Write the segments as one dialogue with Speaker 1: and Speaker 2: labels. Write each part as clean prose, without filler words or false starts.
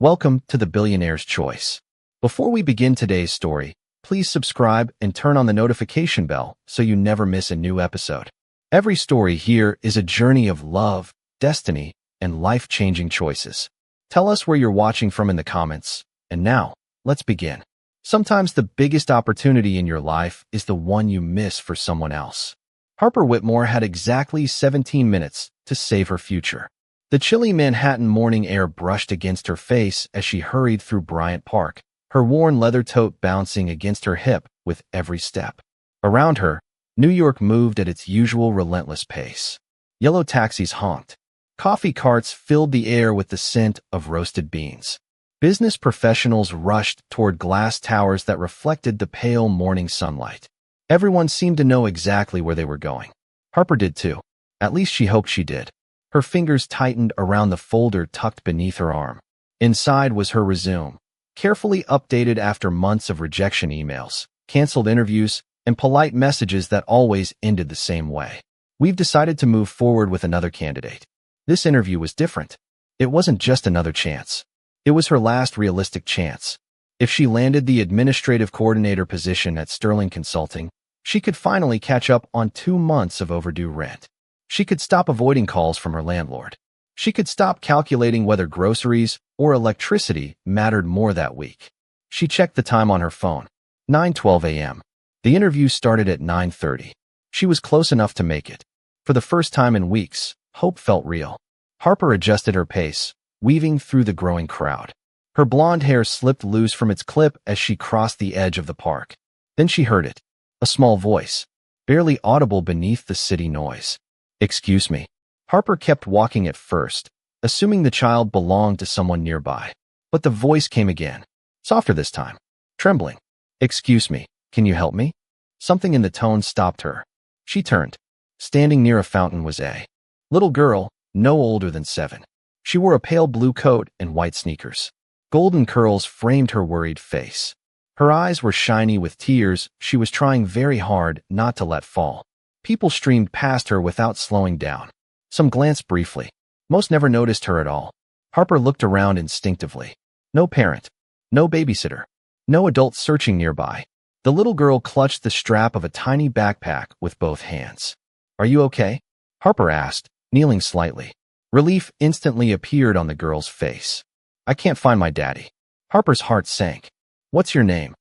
Speaker 1: Welcome to the Billionaire's Choice. Before we begin today's story, please subscribe and turn on the notification bell so you never miss a new episode. Every story here is a journey of love, destiny, and life-changing choices. Tell us where you're watching from in the comments. And now, let's begin. Sometimes the biggest opportunity in your life is the one you miss for someone else. Harper Whitmore had exactly 17 minutes to save her future. The chilly Manhattan morning air brushed against her face as she hurried through Bryant Park, her worn leather tote bouncing against her hip with every step. Around her, New York moved at its usual relentless pace. Yellow taxis honked. Coffee carts filled the air with the scent of roasted beans. Business professionals rushed toward glass towers that reflected the pale morning sunlight. Everyone seemed to know exactly where they were going. Harper did too. At least she hoped she did. Her fingers tightened around the folder tucked beneath her arm. Inside was her resume, carefully updated after months of rejection emails, canceled interviews, and polite messages that always ended the same way. We've decided to move forward with another candidate. This interview was different. It wasn't just another chance. It was her last realistic chance. If she landed the administrative coordinator position at Sterling Consulting, she could finally catch up on 2 months of overdue rent. She could stop avoiding calls from her landlord. She could stop calculating whether groceries or electricity mattered more that week. She checked the time on her phone. 9:12 a.m. The interview started at 9:30. She was close enough to make it. For the first time in weeks, hope felt real. Harper adjusted her pace, weaving through the growing crowd. Her blonde hair slipped loose from its clip as she crossed the edge of the park. Then she heard it. A small voice, barely audible beneath the city noise. "Excuse me." Harper kept walking at first, assuming the child belonged to someone nearby. But the voice came again, softer this time, trembling. "Excuse me, can you help me?" Something in the tone stopped her. She turned. Standing near a fountain was a little girl, no older than 7. She wore a pale blue coat and white sneakers. Golden curls framed her worried face. Her eyes were shiny with tears she was trying very hard not to let fall. People streamed past her without slowing down. Some glanced briefly. Most never noticed her at all. Harper looked around instinctively. No parent. No babysitter. No adult searching nearby. The little girl clutched the strap of a tiny backpack with both hands. "Are you okay?" Harper asked, kneeling slightly. Relief instantly appeared on the girl's face. "I can't find my daddy." Harper's heart sank. "What's your name?"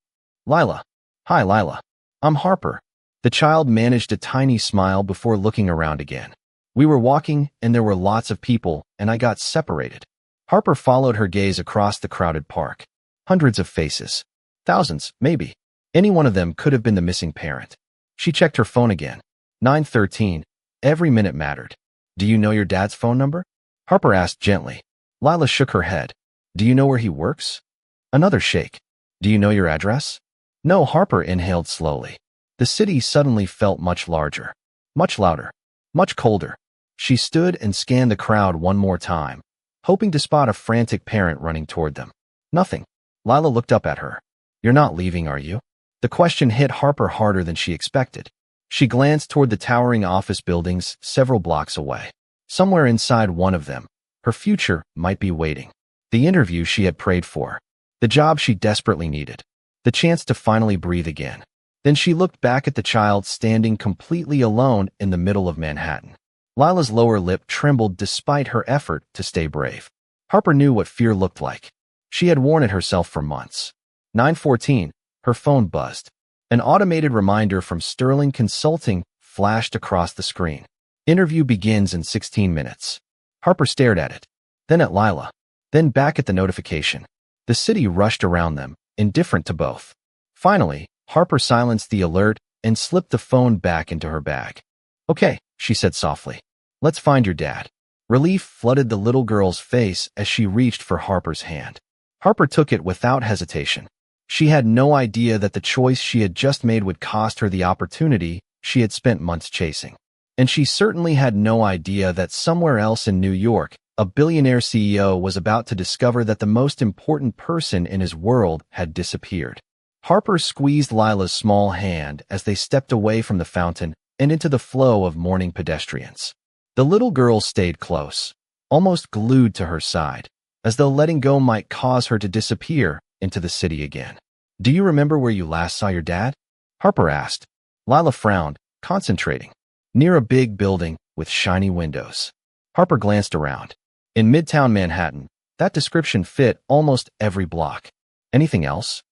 Speaker 1: "Lila." "Hi, Lila. I'm Harper." The child managed a tiny smile before looking around again. "We were walking, and there were lots of people, and I got separated." Harper followed her gaze across the crowded park. Hundreds of faces. Thousands, maybe. Any one of them could have been the missing parent. She checked her phone again. 9:13. Every minute mattered. "Do you know your dad's phone number?" Harper asked gently. Lila shook her head. "Do you know where he works?" Another shake. "Do you know your address?" No. Harper inhaled slowly. The city suddenly felt much larger, much louder, much colder. She stood and scanned the crowd one more time, hoping to spot a frantic parent running toward them. Nothing. Lila looked up at her. "You're not leaving, are you?" The question hit Harper harder than she expected. She glanced toward the towering office buildings several blocks away. Somewhere inside one of them, her future might be waiting. The interview she had prayed for. The job she desperately needed. The chance to finally breathe again. Then she looked back at the child standing completely alone in the middle of Manhattan. Lila's lower lip trembled despite her effort to stay brave. Harper knew what fear looked like. She had worn it herself for months. 9:14, her phone buzzed. An automated reminder from Sterling Consulting flashed across the screen. "Interview begins in 16 minutes. Harper stared at it, then at Lila, then back at the notification. The city rushed around them, indifferent to both. Finally, Harper silenced the alert and slipped the phone back into her bag. "Okay," she said softly. "Let's find your dad." Relief flooded the little girl's face as she reached for Harper's hand. Harper took it without hesitation. She had no idea that the choice she had just made would cost her the opportunity she had spent months chasing. And she certainly had no idea that somewhere else in New York, a billionaire CEO was about to discover that the most important person in his world had disappeared. Harper squeezed Lila's small hand as they stepped away from the fountain and into the flow of morning pedestrians. The little girl stayed close, almost glued to her side, as though letting go might cause her to disappear into the city again. "Do you remember where you last saw your dad?" Harper asked. Lila frowned, concentrating. "Near a big building with shiny windows." Harper glanced around. In Midtown Manhattan, that description fit almost every block. "Anything else?"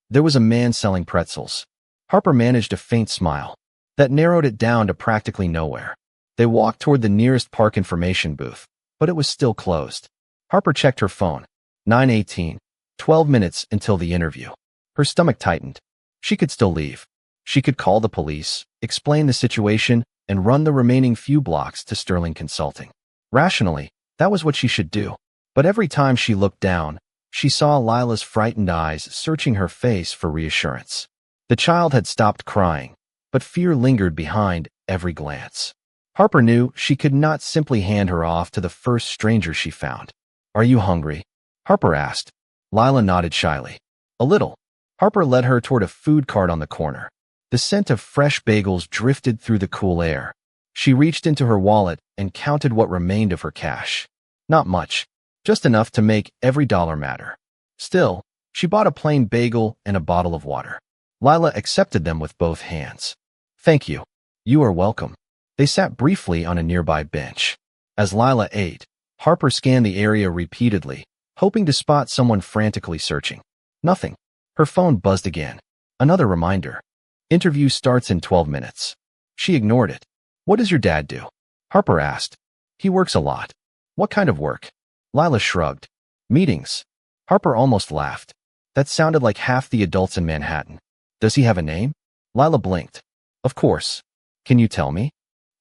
Speaker 1: "There was a man selling pretzels." Harper managed a faint smile. That narrowed it down to practically nowhere. They walked toward the nearest park information booth, but it was still closed. Harper checked her phone. 9:18. 12 minutes until the interview. Her stomach tightened. She could still leave. She could call the police, explain the situation, and run the remaining few blocks to Sterling Consulting. Rationally, that was what she should do. But every time she looked down, she saw Lila's frightened eyes searching her face for reassurance. The child had stopped crying, but fear lingered behind every glance. Harper knew she could not simply hand her off to the first stranger she found. "Are you hungry?" Harper asked. Lila nodded shyly. "A little." Harper led her toward a food cart on the corner. The scent of fresh bagels drifted through the cool air. She reached into her wallet and counted what remained of her cash. Not much, just enough to make every dollar matter. Still, she bought a plain bagel and a bottle of water. Lila accepted them with both hands. "Thank you." "You are welcome." They sat briefly on a nearby bench. As Lila ate, Harper scanned the area repeatedly, hoping to spot someone frantically searching. Nothing. Her phone buzzed again. Another reminder. "Interview starts in 12 minutes. She ignored it. "What does your dad do?" Harper asked. "He works a lot." "What kind of work?" Lila shrugged. "Meetings." Harper almost laughed. That sounded like half the adults in Manhattan. "Does he have a name?" Lila blinked. "Of course. Can you tell me?"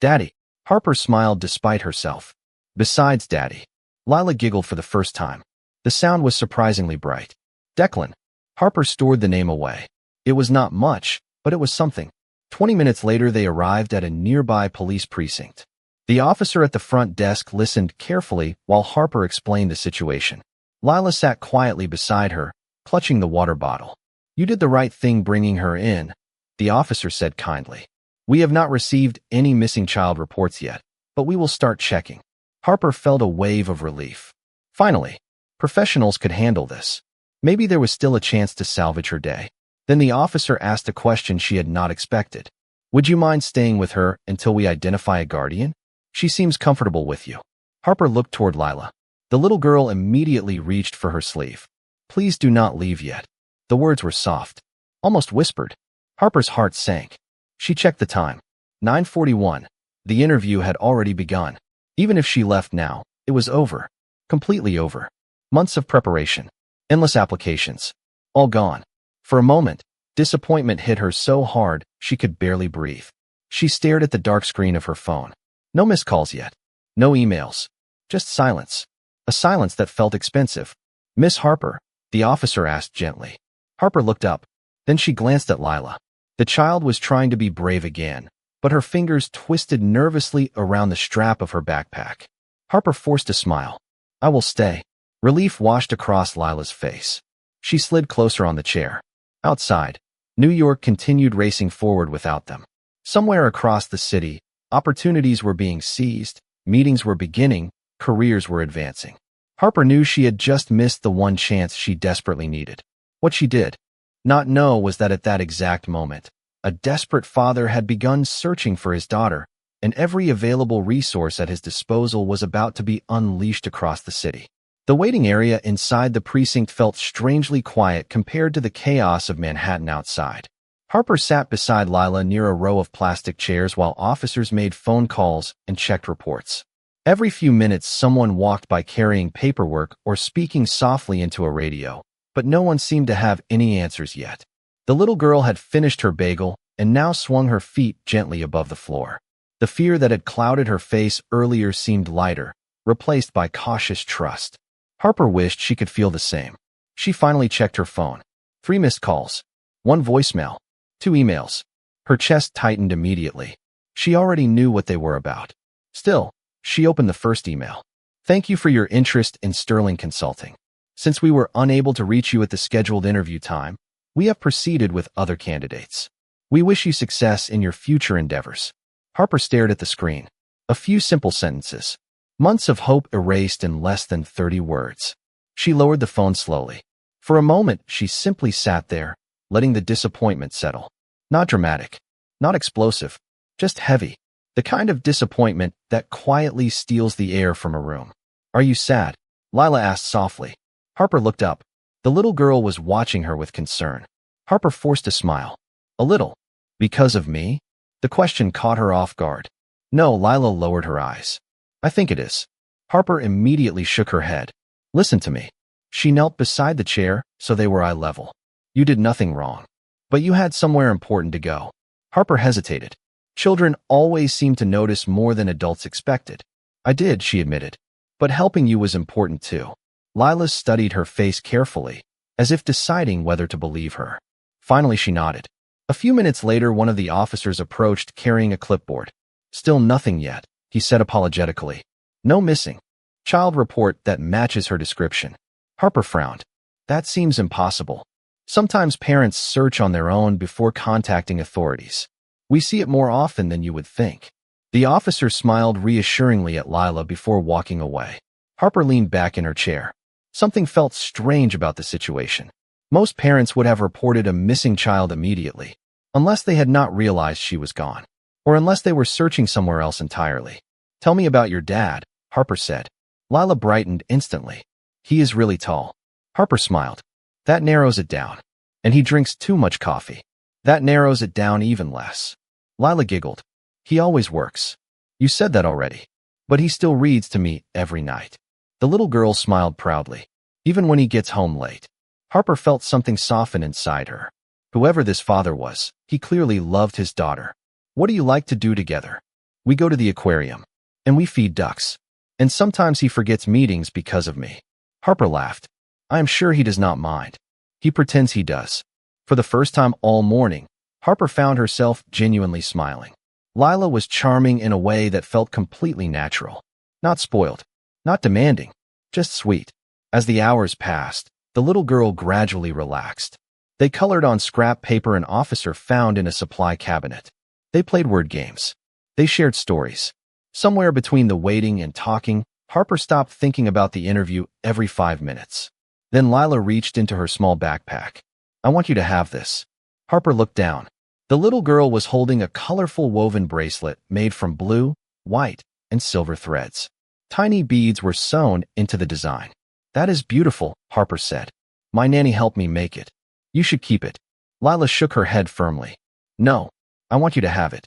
Speaker 1: "Daddy." Harper smiled despite herself. "Besides Daddy." Lila giggled for the first time. The sound was surprisingly bright. "Declan." Harper stored the name away. It was not much, but it was something. 20 minutes later, they arrived at a nearby police precinct. The officer at the front desk listened carefully while Harper explained the situation. Lila sat quietly beside her, clutching the water bottle. "You did the right thing bringing her in," the officer said kindly. "We have not received any missing child reports yet, but we will start checking." Harper felt a wave of relief. Finally, professionals could handle this. Maybe there was still a chance to salvage her day. Then the officer asked a question she had not expected. "Would you mind staying with her until we identify a guardian? She seems comfortable with you." Harper looked toward Lila. The little girl immediately reached for her sleeve. "Please do not leave yet." The words were soft, almost whispered. Harper's heart sank. She checked the time. 9:41. The interview had already begun. Even if she left now, it was over. Completely over. Months of preparation. Endless applications. All gone. For a moment, disappointment hit her so hard she could barely breathe. She stared at the dark screen of her phone. No missed calls yet. No emails. Just silence. A silence that felt expensive. "Miss Harper?" the officer asked gently. Harper looked up. Then she glanced at Lila. The child was trying to be brave again, but her fingers twisted nervously around the strap of her backpack. Harper forced a smile. "I will stay." Relief washed across Lila's face. She slid closer on the chair. Outside, New York continued racing forward without them. Somewhere across the city, opportunities were being seized, meetings were beginning, careers were advancing. Harper knew she had just missed the one chance she desperately needed. What she did not know was that at that exact moment, a desperate father had begun searching for his daughter, and every available resource at his disposal was about to be unleashed across the city. The waiting area inside the precinct felt strangely quiet compared to the chaos of Manhattan outside. Harper sat beside Lila near a row of plastic chairs while officers made phone calls and checked reports. Every few minutes, someone walked by carrying paperwork or speaking softly into a radio, but no one seemed to have any answers yet. The little girl had finished her bagel and now swung her feet gently above the floor. The fear that had clouded her face earlier seemed lighter, replaced by cautious trust. Harper wished she could feel the same. She finally checked her phone. 3 missed calls. 1 voicemail. 2 emails. Her chest tightened immediately. She already knew what they were about. Still, she opened the first email. "Thank you for your interest in Sterling Consulting. Since we were unable to reach you at the scheduled interview time, we have proceeded with other candidates. We wish you success in your future endeavors." Harper stared at the screen. A few simple sentences. Months of hope erased in less than 30 words. She lowered the phone slowly. For a moment, she simply sat there, letting the disappointment settle. Not dramatic, not explosive, just heavy. The kind of disappointment that quietly steals the air from a room. "Are you sad?" Lila asked softly. Harper looked up. The little girl was watching her with concern. Harper forced a smile. "A little. Because of me?" The question caught her off guard. "No," Lila lowered her eyes. "I think it is." Harper immediately shook her head. "Listen to me." She knelt beside the chair, so they were eye level. "You did nothing wrong. But you had somewhere important to go." Harper hesitated. Children always seem to notice more than adults expected. "I did," she admitted. "But helping you was important too." Lila studied her face carefully, as if deciding whether to believe her. Finally, she nodded. A few minutes later, one of the officers approached carrying a clipboard. "Still nothing yet," he said apologetically. "No missing child report that matches her description." Harper frowned. "That seems impossible. Sometimes parents search on their own before contacting authorities. We see it more often than you would think." The officer smiled reassuringly at Lila before walking away. Harper leaned back in her chair. Something felt strange about the situation. Most parents would have reported a missing child immediately, unless they had not realized she was gone, or unless they were searching somewhere else entirely. "Tell me about your dad," Harper said. Lila brightened instantly. "He is really tall." Harper smiled. "That narrows it down. And he drinks too much coffee." "That narrows it down even less." Lila giggled. "He always works." "You said that already. But he still reads to me every night." The little girl smiled proudly. "Even when he gets home late." Harper felt something soften inside her. Whoever this father was, he clearly loved his daughter. "What do you like to do together?" "We go to the aquarium. And we feed ducks. And sometimes he forgets meetings because of me." Harper laughed. "I am sure he does not mind. He pretends he does." For the first time all morning, Harper found herself genuinely smiling. Lila was charming in a way that felt completely natural. Not spoiled. Not demanding. Just sweet. As the hours passed, the little girl gradually relaxed. They colored on scrap paper an officer found in a supply cabinet. They played word games. They shared stories. Somewhere between the waiting and talking, Harper stopped thinking about the interview every 5 minutes. Then Lila reached into her small backpack. "I want you to have this." Harper looked down. The little girl was holding a colorful woven bracelet made from blue, white, and silver threads. Tiny beads were sewn into the design. "That is beautiful," Harper said. "My nanny helped me make it. You should keep it." Lila shook her head firmly. "No, I want you to have it."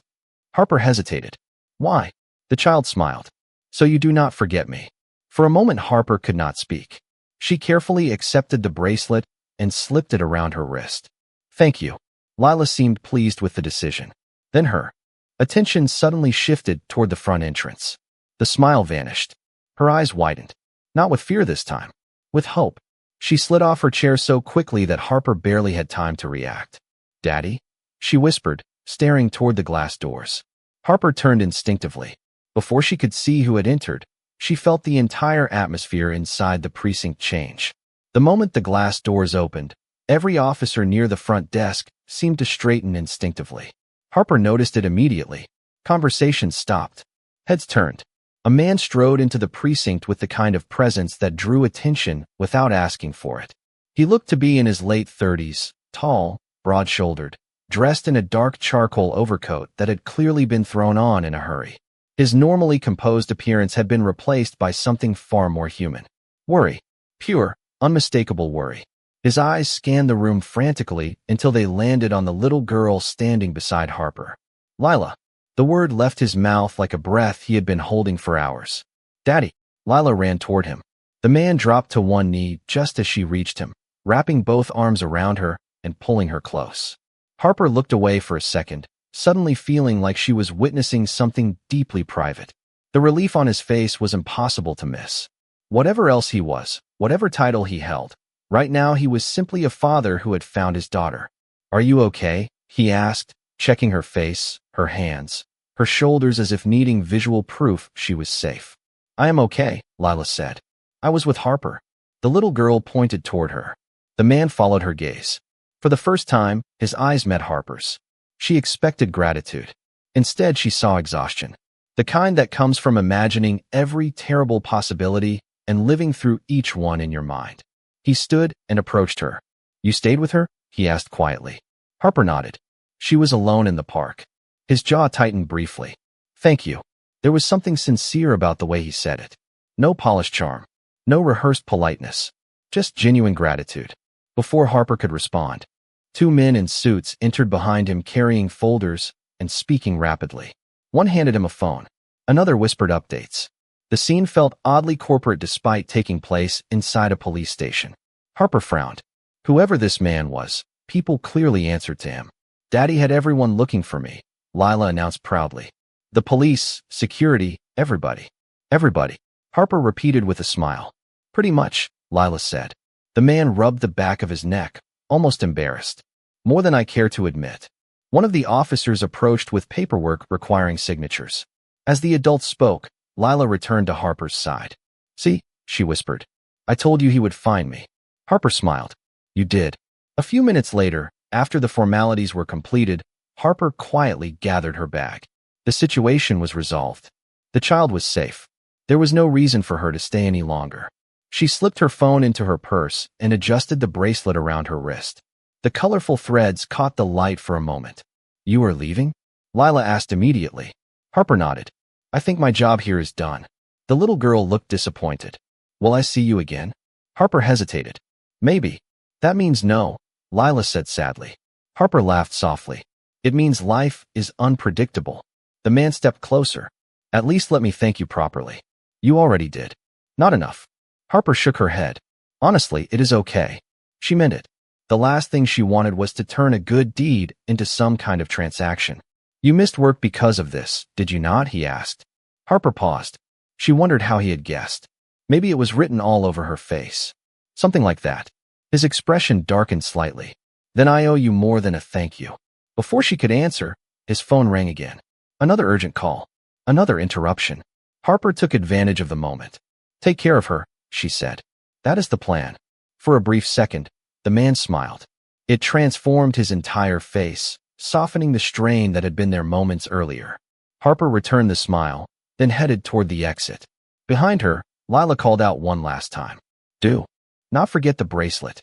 Speaker 1: Harper hesitated. "Why?" The child smiled. "So you do not forget me." For a moment, Harper could not speak. She carefully accepted the bracelet and slipped it around her wrist. "Thank you." Lila seemed pleased with the decision. Then her attention suddenly shifted toward the front entrance. The smile vanished. Her eyes widened. Not with fear this time. With hope. She slid off her chair so quickly that Harper barely had time to react. "Daddy?" she whispered, staring toward the glass doors. Harper turned instinctively. Before she could see who had entered, she felt the entire atmosphere inside the precinct change. The moment the glass doors opened, every officer near the front desk seemed to straighten instinctively. Harper noticed it immediately. Conversations stopped. Heads turned. A man strode into the precinct with the kind of presence that drew attention without asking for it. He looked to be in his late 30s, tall, broad-shouldered, dressed in a dark charcoal overcoat that had clearly been thrown on in a hurry. His normally composed appearance had been replaced by something far more human. Worry. Pure, unmistakable worry. His eyes scanned the room frantically until they landed on the little girl standing beside Harper. "Lila." The word left his mouth like a breath he had been holding for hours. "Daddy." Lila ran toward him. The man dropped to one knee just as she reached him, wrapping both arms around her and pulling her close. Harper looked away for a second, suddenly feeling like she was witnessing something deeply private. The relief on his face was impossible to miss. Whatever else he was, whatever title he held, right now he was simply a father who had found his daughter. "Are you okay?" he asked, checking her face, her hands, her shoulders as if needing visual proof she was safe. "I am okay," Lila said. "I was with Harper." The little girl pointed toward her. The man followed her gaze. For the first time, his eyes met Harper's. She expected gratitude. Instead, she saw exhaustion. The kind that comes from imagining every terrible possibility and living through each one in your mind. He stood and approached her. "You stayed with her?" he asked quietly. Harper nodded. She was alone in the park. His jaw tightened briefly. "Thank you." There was something sincere about the way he said it. No polished charm. No rehearsed politeness. Just genuine gratitude. Before Harper could respond, two men in suits entered behind him carrying folders and speaking rapidly. One handed him a phone. Another whispered updates. The scene felt oddly corporate despite taking place inside a police station. Harper frowned. Whoever this man was, people clearly answered to him. "Daddy had everyone looking for me," Lila announced proudly. "The police, security, everybody." "Everybody," Harper repeated with a smile. "Pretty much," Lila said. The man rubbed the back of his neck, almost embarrassed. "More than I care to admit." One of the officers approached with paperwork requiring signatures. As the adult spoke, Lila returned to Harper's side. "See," she whispered. "I told you he would find me." Harper smiled. "You did." A few minutes later, after the formalities were completed, Harper quietly gathered her bag. The situation was resolved. The child was safe. There was no reason for her to stay any longer. She slipped her phone into her purse and adjusted the bracelet around her wrist. The colorful threads caught the light for a moment. "You are leaving?" Lila asked immediately. Harper nodded. "I think my job here is done." The little girl looked disappointed. "Will I see you again?" Harper hesitated. "Maybe." "That means no," Lila said sadly. Harper laughed softly. "It means life is unpredictable." The man stepped closer. "At least let me thank you properly." "You already did." "Not enough." Harper shook her head. "Honestly, it is okay." She meant it. The last thing she wanted was to turn a good deed into some kind of transaction. "You missed work because of this, did you not?" he asked. Harper paused. She wondered how he had guessed. Maybe it was written all over her face. Something like that. His expression darkened slightly. "Then I owe you more than a thank you." Before she could answer, his phone rang again. Another urgent call. Another interruption. Harper took advantage of the moment. "Take care of her," she said. "That is the plan." For a brief second, the man smiled. It transformed his entire face, softening the strain that had been there moments earlier. Harper returned the smile, then headed toward the exit. Behind her, Lila called out one last time. "Do not forget the bracelet."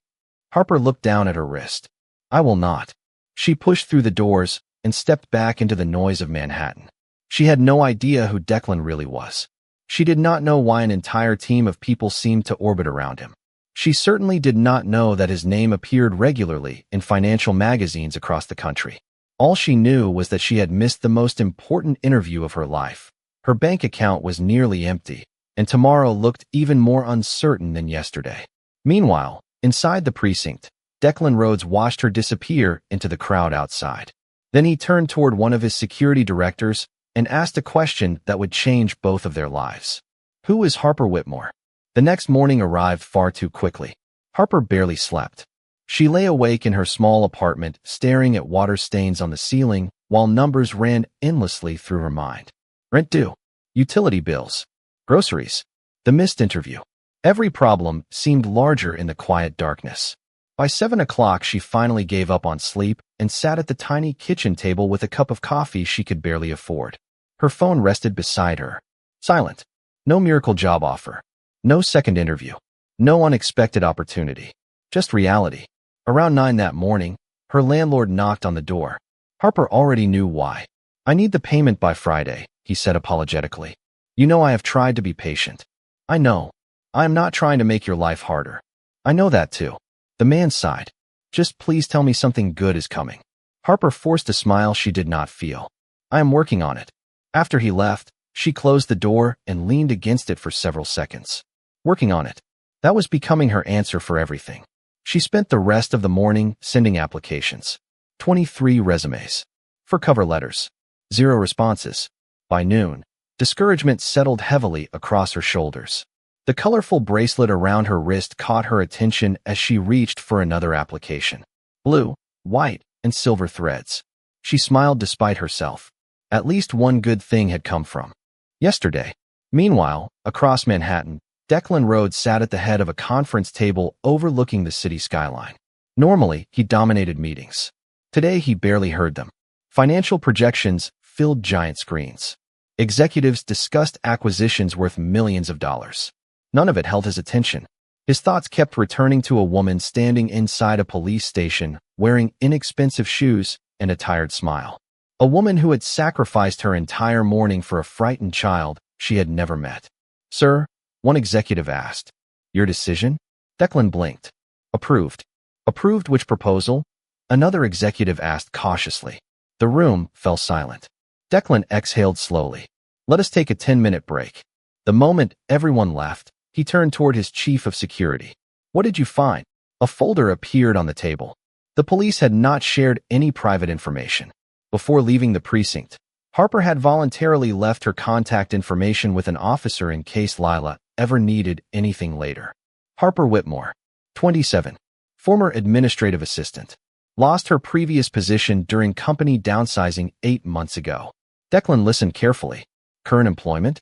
Speaker 1: Harper looked down at her wrist. "I will not." She pushed through the doors and stepped back into the noise of Manhattan. She had no idea who Declan really was. She did not know why an entire team of people seemed to orbit around him. She certainly did not know that his name appeared regularly in financial magazines across the country. All she knew was that she had missed the most important interview of her life. Her bank account was nearly empty, and tomorrow looked even more uncertain than yesterday. Meanwhile, inside the precinct, Declan Rhodes watched her disappear into the crowd outside. Then he turned toward one of his security directors and asked a question that would change both of their lives. Who is Harper Whitmore? The next morning arrived far too quickly. Harper barely slept. She lay awake in her small apartment, staring at water stains on the ceiling, while numbers ran endlessly through her mind. Rent due, utility bills, groceries, the missed interview. Every problem seemed larger in the quiet darkness. By 7 o'clock, she finally gave up on sleep and sat at the tiny kitchen table with a cup of coffee she could barely afford. Her phone rested beside her. Silent. No miracle job offer. No second interview. No unexpected opportunity. Just reality. Around 9 that morning, her landlord knocked on the door. Harper already knew why. "I need the payment by Friday," he said apologetically. "You know I have tried to be patient." "I know. I am not trying to make your life harder." "I know that too." The man sighed. "Just please tell me something good is coming." Harper forced a smile she did not feel. "I am working on it." After he left, she closed the door and leaned against it for several seconds. Working on it. That was becoming her answer for everything. She spent the rest of the morning sending applications. 23 resumes. For cover letters. 0 responses. By noon, discouragement settled heavily across her shoulders. The colorful bracelet around her wrist caught her attention as she reached for another application. Blue, white, and silver threads. She smiled despite herself. At least one good thing had come from yesterday. Meanwhile, across Manhattan, Declan Rhodes sat at the head of a conference table overlooking the city skyline. Normally, he dominated meetings. Today, he barely heard them. Financial projections filled giant screens. Executives discussed acquisitions worth millions of dollars. None of it held his attention. His thoughts kept returning to a woman standing inside a police station, wearing inexpensive shoes and a tired smile. A woman who had sacrificed her entire morning for a frightened child she had never met. "Sir," one executive asked, "your decision?" Declan blinked. "Approved." "Approved which proposal?" Another executive asked cautiously. The room fell silent. Declan exhaled slowly. "Let us take a 10-minute break." The moment everyone left, he turned toward his chief of security. "What did you find?" A folder appeared on the table. The police had not shared any private information. Before leaving the precinct, Harper had voluntarily left her contact information with an officer in case Lila ever needed anything later. Harper Whitmore, 27, former administrative assistant, lost her previous position during company downsizing 8 months ago. Declan listened carefully. Current employment?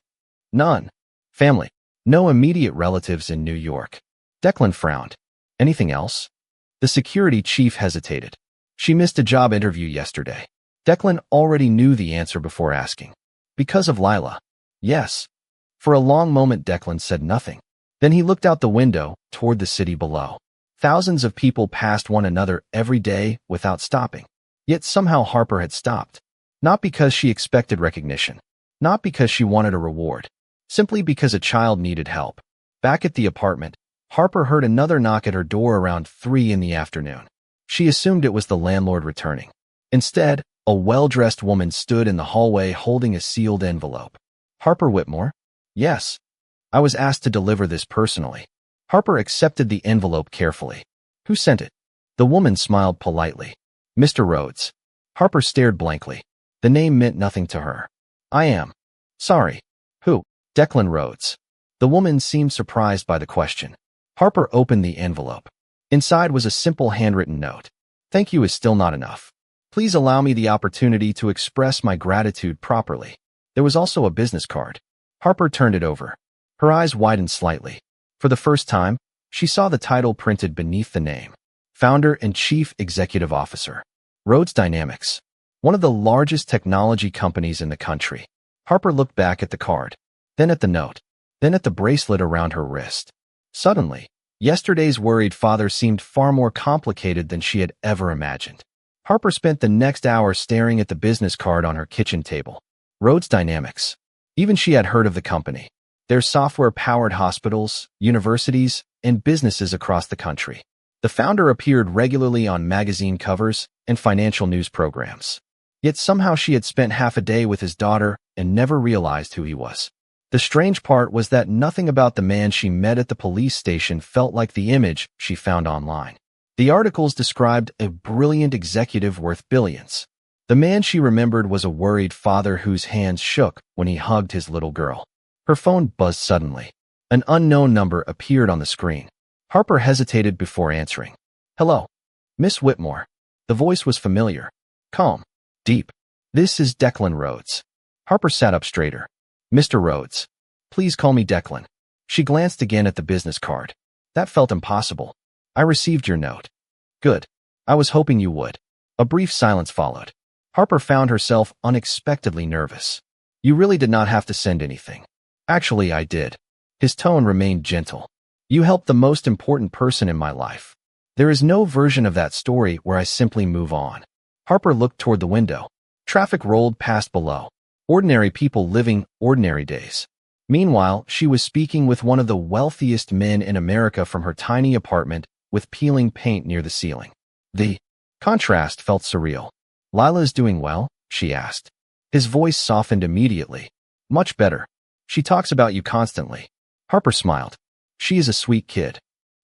Speaker 1: None. Family? No immediate relatives in New York. Declan frowned. Anything else? The security chief hesitated. She missed a job interview yesterday. Declan already knew the answer before asking. Because of Lila? Yes. For a long moment Declan said nothing. Then he looked out the window toward the city below. Thousands of people passed one another every day without stopping. Yet somehow Harper had stopped. Not because she expected recognition. Not because she wanted a reward. Simply because a child needed help. Back at the apartment, Harper heard another knock at her door around 3 in the afternoon. She assumed it was the landlord returning. Instead, a well-dressed woman stood in the hallway holding a sealed envelope. "Harper Whitmore?" "Yes. I was asked to deliver this personally." Harper accepted the envelope carefully. "Who sent it?" The woman smiled politely. "Mr. Rhodes." Harper stared blankly. The name meant nothing to her. "I am. Sorry." "Who?" "Declan Rhodes." The woman seemed surprised by the question. Harper opened the envelope. Inside was a simple handwritten note. "Thank you is still not enough. Please allow me the opportunity to express my gratitude properly." There was also a business card. Harper turned it over. Her eyes widened slightly. For the first time, she saw the title printed beneath the name. Founder and Chief Executive Officer. Rhodes Dynamics. One of the largest technology companies in the country. Harper looked back at the card, then at the note, then at the bracelet around her wrist. Suddenly, yesterday's worried father seemed far more complicated than she had ever imagined. Harper spent the next hour staring at the business card on her kitchen table. Rhodes Dynamics. Even she had heard of the company. Their software-powered hospitals, universities, and businesses across the country. The founder appeared regularly on magazine covers and financial news programs. Yet somehow she had spent half a day with his daughter and never realized who he was. The strange part was that nothing about the man she met at the police station felt like the image she found online. The articles described a brilliant executive worth billions. The man she remembered was a worried father whose hands shook when he hugged his little girl. Her phone buzzed suddenly. An unknown number appeared on the screen. Harper hesitated before answering. "Hello. Miss Whitmore." The voice was familiar. Calm. Deep. "This is Declan Rhodes." Harper sat up straighter. "Mr. Rhodes. Please call me Declan." She glanced again at the business card. That felt impossible. "I received your note." "Good. I was hoping you would." A brief silence followed. Harper found herself unexpectedly nervous. "You really did not have to send anything." "Actually, I did." His tone remained gentle. "You helped the most important person in my life. There is no version of that story where I simply move on." Harper looked toward the window. Traffic rolled past below. Ordinary people living ordinary days. Meanwhile, she was speaking with one of the wealthiest men in America from her tiny apartment with peeling paint near the ceiling. The contrast felt surreal. "Lila is doing well?" she asked. His voice softened immediately. "Much better. She talks about you constantly." Harper smiled. "She is a sweet kid.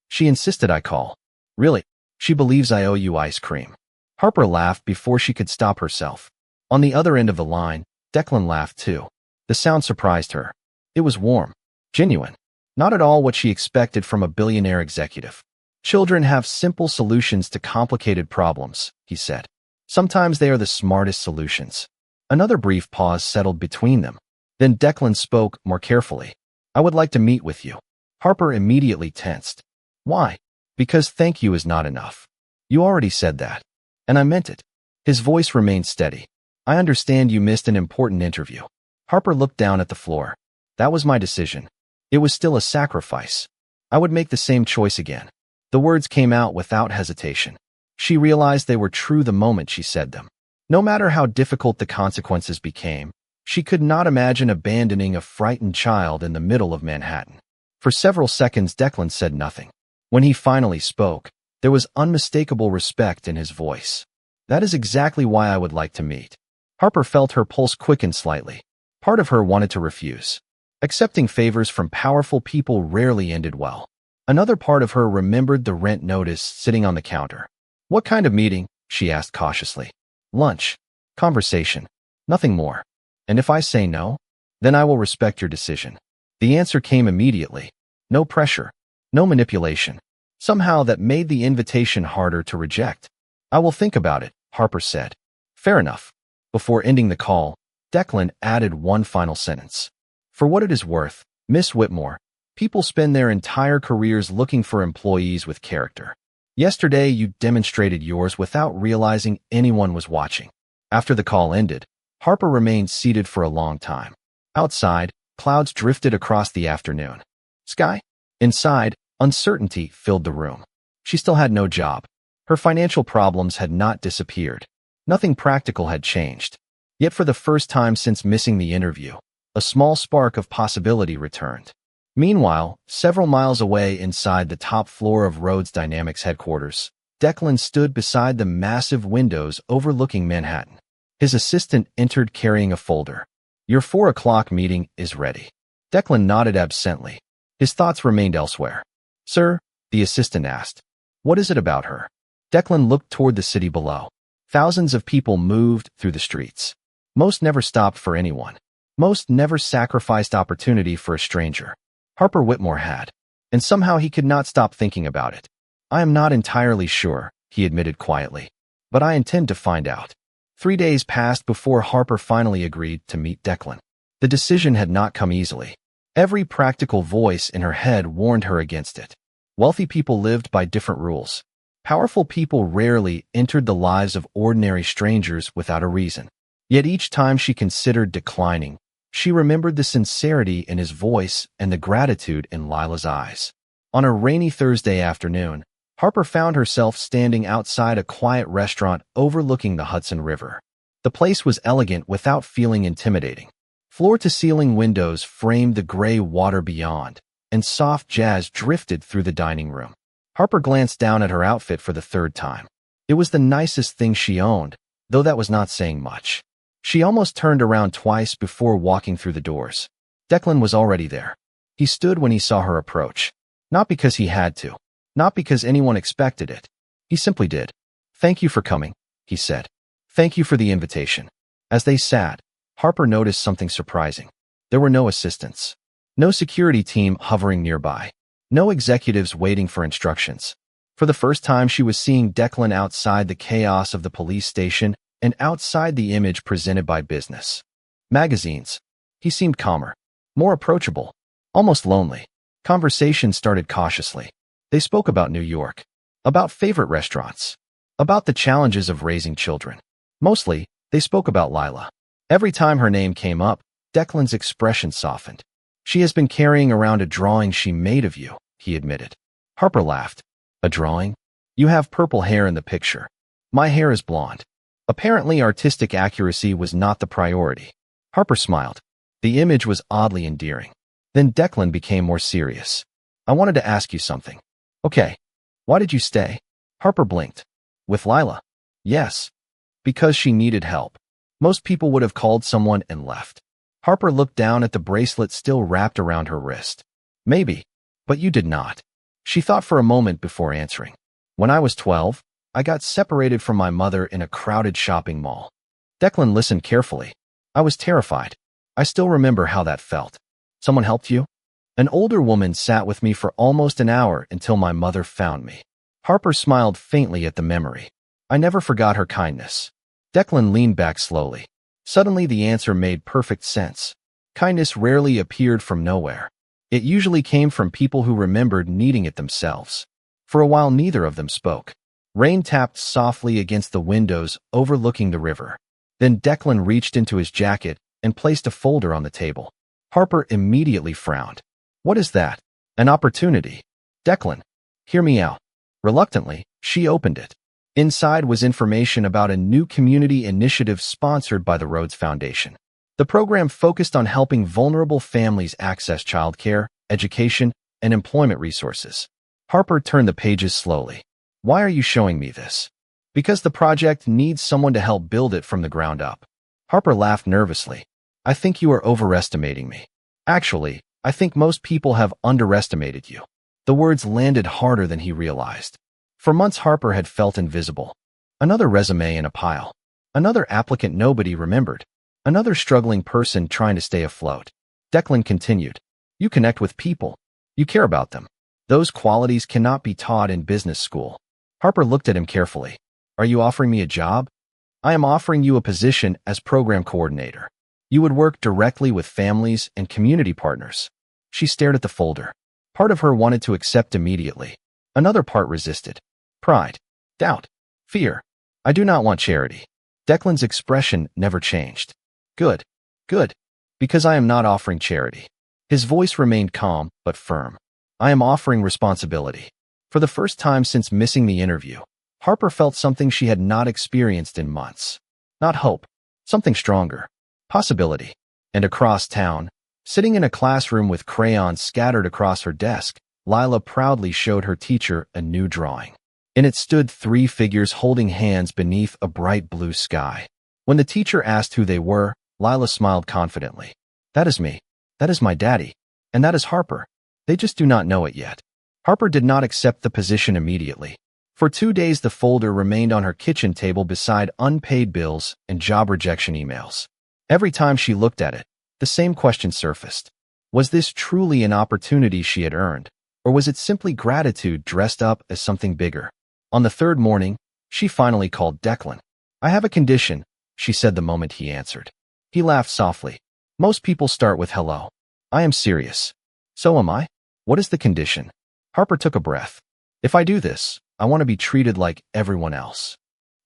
Speaker 1: She insisted I call." "Really? She believes I owe you ice cream." Harper laughed before she could stop herself. On the other end of the line, Declan laughed too. The sound surprised her. It was warm. Genuine. Not at all what she expected from a billionaire executive. "Children have simple solutions to complicated problems," he said. "Sometimes they are the smartest solutions." Another brief pause settled between them. Then Declan spoke more carefully. "I would like to meet with you." Harper immediately tensed. "Why?" "Because thank you is not enough." "You already said that." "And I meant it." His voice remained steady. "I understand you missed an important interview." Harper looked down at the floor. "That was my decision. It was still a sacrifice. I would make the same choice again. The words came out without hesitation. She realized they were true the moment she said them. No matter how difficult the consequences became, she could not imagine abandoning a frightened child in the middle of Manhattan. For several seconds, Declan said nothing. When he finally spoke, there was unmistakable respect in his voice. That is exactly why I would like to meet. Harper felt her pulse quicken slightly. Part of her wanted to refuse. Accepting favors from powerful people rarely ended well. Another part of her remembered the rent notice sitting on the counter. What kind of meeting? She asked cautiously. Lunch. Conversation. Nothing more. And if I say no, then I will respect your decision. The answer came immediately. No pressure. No manipulation. Somehow that made the invitation harder to reject. I will think about it, Harper said. Fair enough. Before ending the call, Declan added one final sentence. For what it is worth, Miss Whitmore, people spend their entire careers looking for employees with character. Yesterday, you demonstrated yours without realizing anyone was watching. After the call ended, Harper remained seated for a long time. Outside, clouds drifted across the afternoon sky. Inside, uncertainty filled the room. She still had no job. Her financial problems had not disappeared. Nothing practical had changed. Yet for the first time since missing the interview, a small spark of possibility returned. Meanwhile, several miles away inside the top floor of Rhodes Dynamics headquarters, Declan stood beside the massive windows overlooking Manhattan. His assistant entered carrying a folder. Your 4 o'clock meeting is ready. Declan nodded absently. His thoughts remained elsewhere. Sir, the assistant asked. What is it about her? Declan looked toward the city below. Thousands of people moved through the streets. Most never stopped for anyone. Most never sacrificed opportunity for a stranger. Harper Whitmore had. And somehow he could not stop thinking about it. I am not entirely sure, he admitted quietly. But I intend to find out. 3 days passed before Harper finally agreed to meet Declan. The decision had not come easily. Every practical voice in her head warned her against it. Wealthy people lived by different rules. Powerful people rarely entered the lives of ordinary strangers without a reason. Yet each time she considered declining, she remembered the sincerity in his voice and the gratitude in Lila's eyes. On a rainy Thursday afternoon, Harper found herself standing outside a quiet restaurant overlooking the Hudson River. The place was elegant without feeling intimidating. Floor-to-ceiling windows framed the gray water beyond, and soft jazz drifted through the dining room. Harper glanced down at her outfit for the third time. It was the nicest thing she owned, though that was not saying much. She almost turned around twice before walking through the doors. Declan was already there. He stood when he saw her approach. Not because he had to. Not because anyone expected it. He simply did. Thank you for coming, he said. Thank you for the invitation. As they sat, Harper noticed something surprising. There were no assistants. No security team hovering nearby. No executives waiting for instructions. For the first time, she was seeing Declan outside the chaos of the police station and outside the image presented by business magazines. He seemed calmer, more approachable, almost lonely. Conversation started cautiously. They spoke about New York, about favorite restaurants, about the challenges of raising children. Mostly, they spoke about Lila. Every time her name came up, Declan's expression softened. She has been carrying around a drawing she made of you, he admitted. Harper laughed. A drawing? You have purple hair in the picture. My hair is blonde. Apparently, artistic accuracy was not the priority. Harper smiled. The image was oddly endearing. Then Declan became more serious. I wanted to ask you something. Okay. Why did you stay? Harper blinked. With Lila? Yes. Because she needed help. Most people would have called someone and left. Harper looked down at the bracelet still wrapped around her wrist. Maybe. But you did not. She thought for a moment before answering. When I was 12, I got separated from my mother in a crowded shopping mall. Declan listened carefully. I was terrified. I still remember how that felt. Someone helped you? An older woman sat with me for almost an hour until my mother found me. Harper smiled faintly at the memory. I never forgot her kindness. Declan leaned back slowly. Suddenly the answer made perfect sense. Kindness rarely appeared from nowhere. It usually came from people who remembered needing it themselves. For a while neither of them spoke. Rain tapped softly against the windows overlooking the river. Then Declan reached into his jacket and placed a folder on the table. Harper immediately frowned. What is that? An opportunity. Declan, hear me out. Reluctantly, she opened it. Inside was information about a new community initiative sponsored by the Rhodes Foundation. The program focused on helping vulnerable families access childcare, education, and employment resources. Harper turned the pages slowly. Why are you showing me this? Because the project needs someone to help build it from the ground up. Harper laughed nervously. I think you are overestimating me. Actually, I think most people have underestimated you. The words landed harder than he realized. For months Harper had felt invisible. Another resume in a pile. Another applicant nobody remembered. Another struggling person trying to stay afloat. Declan continued. You connect with people. You care about them. Those qualities cannot be taught in business school. Harper looked at him carefully. Are you offering me a job? I am offering you a position as program coordinator. You would work directly with families and community partners. She stared at the folder. Part of her wanted to accept immediately. Another part resisted. Pride, doubt, fear. I do not want charity. Declan's expression never changed. Good, good. Because I am not offering charity. His voice remained calm but firm. I am offering responsibility. For the first time since missing the interview, Harper felt something she had not experienced in months. Not hope, something stronger. Possibility. And across town, sitting in a classroom with crayons scattered across her desk, Lila proudly showed her teacher a new drawing. In it stood 3 figures holding hands beneath a bright blue sky. When the teacher asked who they were, Lila smiled confidently. That is me. That is my daddy. And that is Harper. They just do not know it yet. Harper did not accept the position immediately. For 2 days the folder remained on her kitchen table beside unpaid bills and job rejection emails. Every time she looked at it, the same question surfaced. Was this truly an opportunity she had earned, or was it simply gratitude dressed up as something bigger? On the 3rd morning, she finally called Declan. I have a condition, she said the moment he answered. He laughed softly. Most people start with hello. I am serious. So am I. What is the condition? Harper took a breath. If I do this, I want to be treated like everyone else.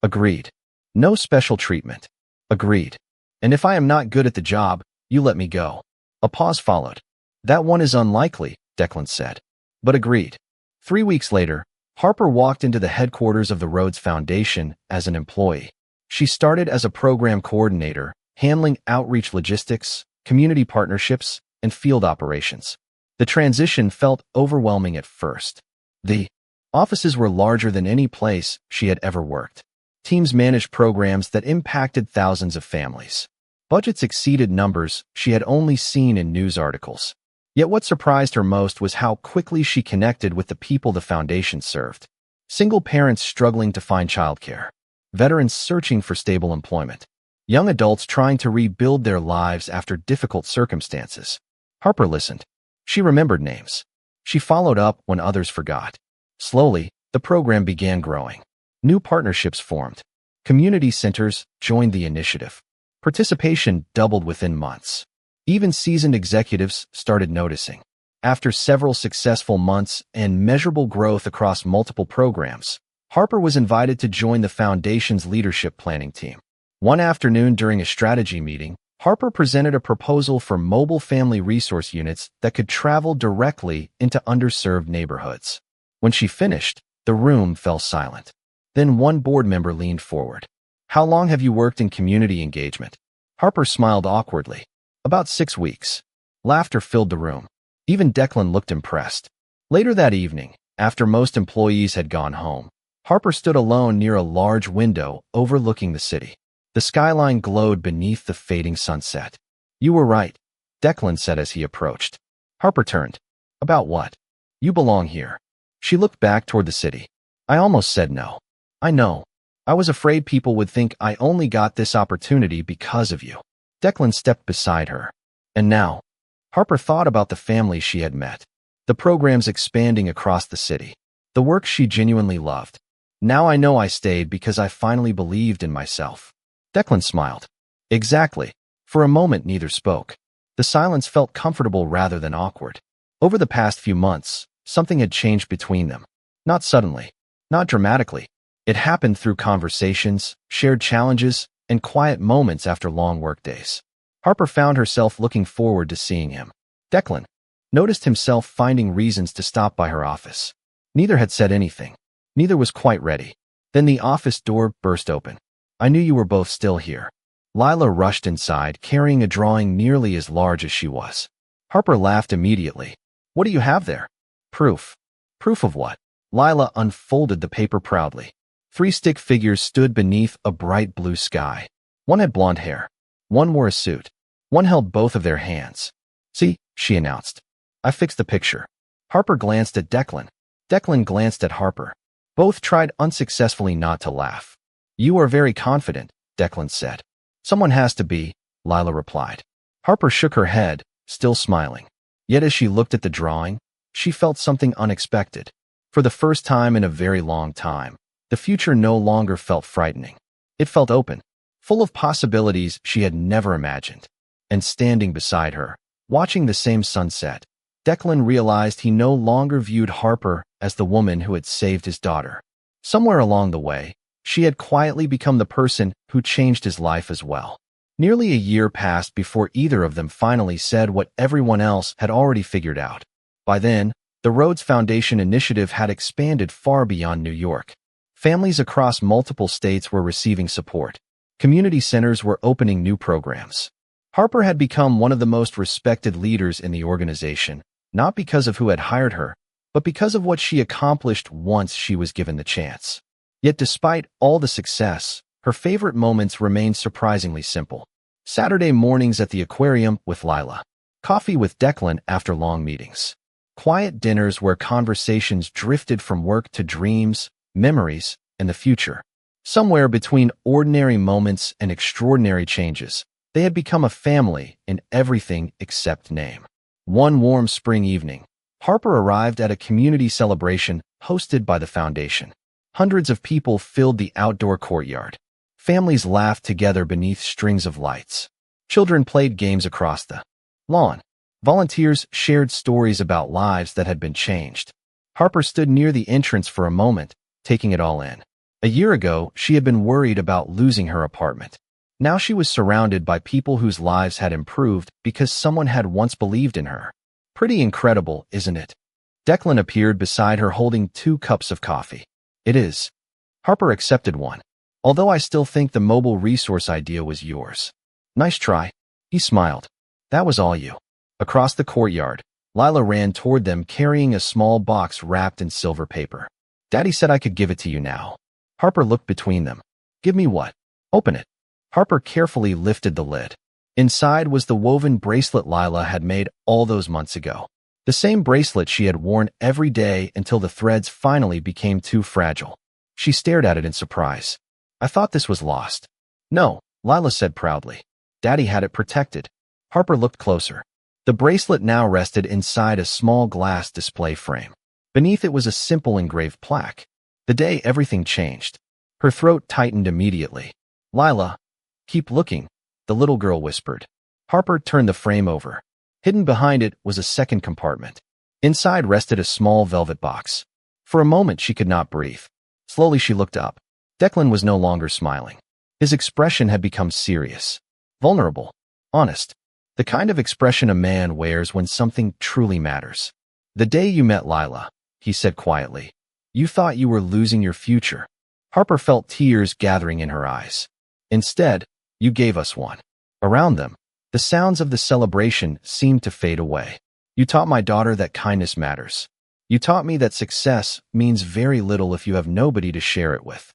Speaker 1: Agreed. No special treatment. Agreed. And if I am not good at the job, you let me go. A pause followed. That one is unlikely, Declan said. But agreed. 3 weeks later, Harper walked into the headquarters of the Rhodes Foundation as an employee. She started as a program coordinator, handling outreach logistics, community partnerships, and field operations. The transition felt overwhelming at first. The offices were larger than any place she had ever worked. Teams managed programs that impacted thousands of families. Budgets exceeded numbers she had only seen in news articles. Yet what surprised her most was how quickly she connected with the people the foundation served. Single parents struggling to find childcare. Veterans searching for stable employment. Young adults trying to rebuild their lives after difficult circumstances. Harper listened. She remembered names. She followed up when others forgot. Slowly, the program began growing. New partnerships formed. Community centers joined the initiative. Participation doubled within months. Even seasoned executives started noticing. After several successful months and measurable growth across multiple programs, Harper was invited to join the foundation's leadership planning team. One afternoon during a strategy meeting, Harper presented a proposal for mobile family resource units that could travel directly into underserved neighborhoods. When she finished, the room fell silent. Then one board member leaned forward. How long have you worked in community engagement? Harper smiled awkwardly. About 6 weeks. Laughter filled the room. Even Declan looked impressed. Later that evening, after most employees had gone home, Harper stood alone near a large window overlooking the city. The skyline glowed beneath the fading sunset. You were right, Declan said as he approached. Harper turned. About what? You belong here. She looked back toward the city. I almost said no. I know. I was afraid people would think I only got this opportunity because of you. Declan stepped beside her. And now, Harper thought about the families she had met. The programs expanding across the city. The work she genuinely loved. Now I know I stayed because I finally believed in myself. Declan smiled. Exactly. For a moment neither spoke. The silence felt comfortable rather than awkward. Over the past few months, something had changed between them. Not suddenly. Not dramatically. It happened through conversations, shared challenges, and quiet moments after long workdays. Harper found herself looking forward to seeing him. Declan. noticed himself finding reasons to stop by her office. Neither had said anything. Neither was quite ready. Then the office door burst open. "I knew you were both still here." Lila rushed inside, carrying a drawing nearly as large as she was. Harper laughed immediately. "What do you have there?" "Proof." "Proof of what?" Lila unfolded the paper proudly. 3 stick figures stood beneath a bright blue sky. One had blonde hair. One wore a suit. One held both of their hands. "See," she announced. "I fixed the picture." Harper glanced at Declan. Declan glanced at Harper. Both tried unsuccessfully not to laugh. "You are very confident," Declan said. "Someone has to be," Lila replied. Harper shook her head, still smiling. Yet as she looked at the drawing, she felt something unexpected. For the first time in a very long time, the future no longer felt frightening. It felt open, full of possibilities she had never imagined. And standing beside her, watching the same sunset, Declan realized he no longer viewed Harper as the woman who had saved his daughter. Somewhere along the way, she had quietly become the person who changed his life as well. Nearly a year passed before either of them finally said what everyone else had already figured out. By then, the Rhodes Foundation initiative had expanded far beyond New York. Families across multiple states were receiving support. Community centers were opening new programs. Harper had become one of the most respected leaders in the organization, not because of who had hired her, but because of what she accomplished once she was given the chance. Yet despite all the success, her favorite moments remained surprisingly simple. Saturday mornings at the aquarium with Lila. Coffee with Declan after long meetings. Quiet dinners where conversations drifted from work to dreams, memories, and the future. Somewhere between ordinary moments and extraordinary changes, they had become a family in everything except name. One warm spring evening, Harper arrived at a community celebration hosted by the foundation. Hundreds of people filled the outdoor courtyard. Families laughed together beneath strings of lights. Children played games across the lawn. Volunteers shared stories about lives that had been changed. Harper stood near the entrance for a moment, taking it all in. A year ago, she had been worried about losing her apartment. Now she was surrounded by people whose lives had improved because someone had once believed in her. Pretty incredible, isn't it? Declan appeared beside her holding 2 cups of coffee. "It is." Harper accepted one. "Although I still think the mobile resource idea was yours." "Nice try." He smiled. "That was all you." Across the courtyard, Lila ran toward them carrying a small box wrapped in silver paper. "Daddy said I could give it to you now." Harper looked between them. "Give me what?" "Open it." Harper carefully lifted the lid. Inside was the woven bracelet Lila had made all those months ago. The same bracelet she had worn every day until the threads finally became too fragile. She stared at it in surprise. "I thought this was lost." "No," Lila said proudly. "Daddy had it protected." Harper looked closer. The bracelet now rested inside a small glass display frame. Beneath it was a simple engraved plaque. "The day everything changed." Her throat tightened immediately. "Lila, keep looking," the little girl whispered. Harper turned the frame over. Hidden behind it was a second compartment. Inside rested a small velvet box. For a moment she could not breathe. Slowly she looked up. Declan was no longer smiling. His expression had become serious, vulnerable, honest. The kind of expression a man wears when something truly matters. "The day you met Lila," he said quietly, "you thought you were losing your future." Harper felt tears gathering in her eyes. "Instead, you gave us one." Around them, the sounds of the celebration seemed to fade away. "You taught my daughter that kindness matters. You taught me that success means very little if you have nobody to share it with."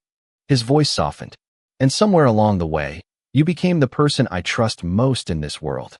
Speaker 1: His voice softened. "And somewhere along the way, you became the person I trust most in this world."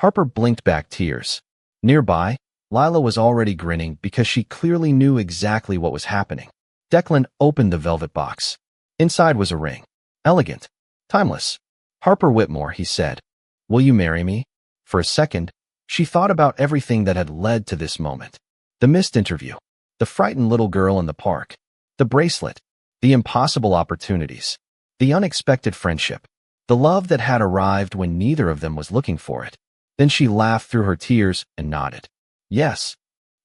Speaker 1: Harper blinked back tears. Nearby, Lila was already grinning because she clearly knew exactly what was happening. Declan opened the velvet box. Inside was a ring. Elegant. Timeless. "Harper Whitmore," he said. "Will you marry me?" For a second, she thought about everything that had led to this moment. The missed interview. The frightened little girl in the park. The bracelet. The impossible opportunities. The unexpected friendship. The love that had arrived when neither of them was looking for it. Then she laughed through her tears and nodded. "Yes."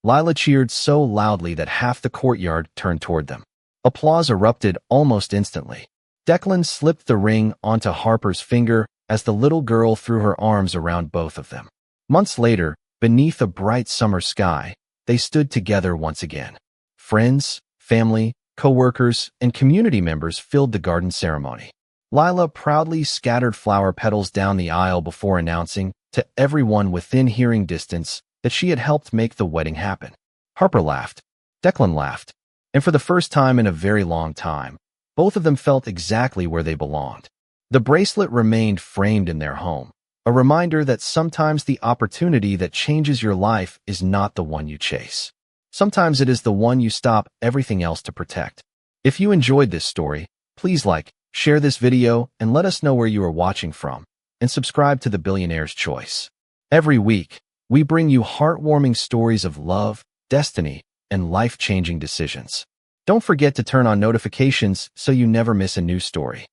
Speaker 1: Lila cheered so loudly that half the courtyard turned toward them. Applause erupted almost instantly. Declan slipped the ring onto Harper's finger as the little girl threw her arms around both of them. Months later, Beneath a bright summer sky, they stood together once again. Friends, family, co-workers, and community members filled the garden ceremony. Lila proudly scattered flower petals down the aisle before announcing to everyone within hearing distance that she had helped make the wedding happen. Harper laughed. Declan laughed. And for the first time in a very long time, both of them felt exactly where they belonged. The bracelet remained framed in their home, a reminder that sometimes the opportunity that changes your life is not the one you chase. Sometimes it is the one you stop everything else to protect. If you enjoyed this story, please like, share this video, and let us know where you are watching from, and subscribe to the Billionaire's Choice. Every week, we bring you heartwarming stories of love, destiny, and life-changing decisions. Don't forget to turn on notifications so you never miss a new story.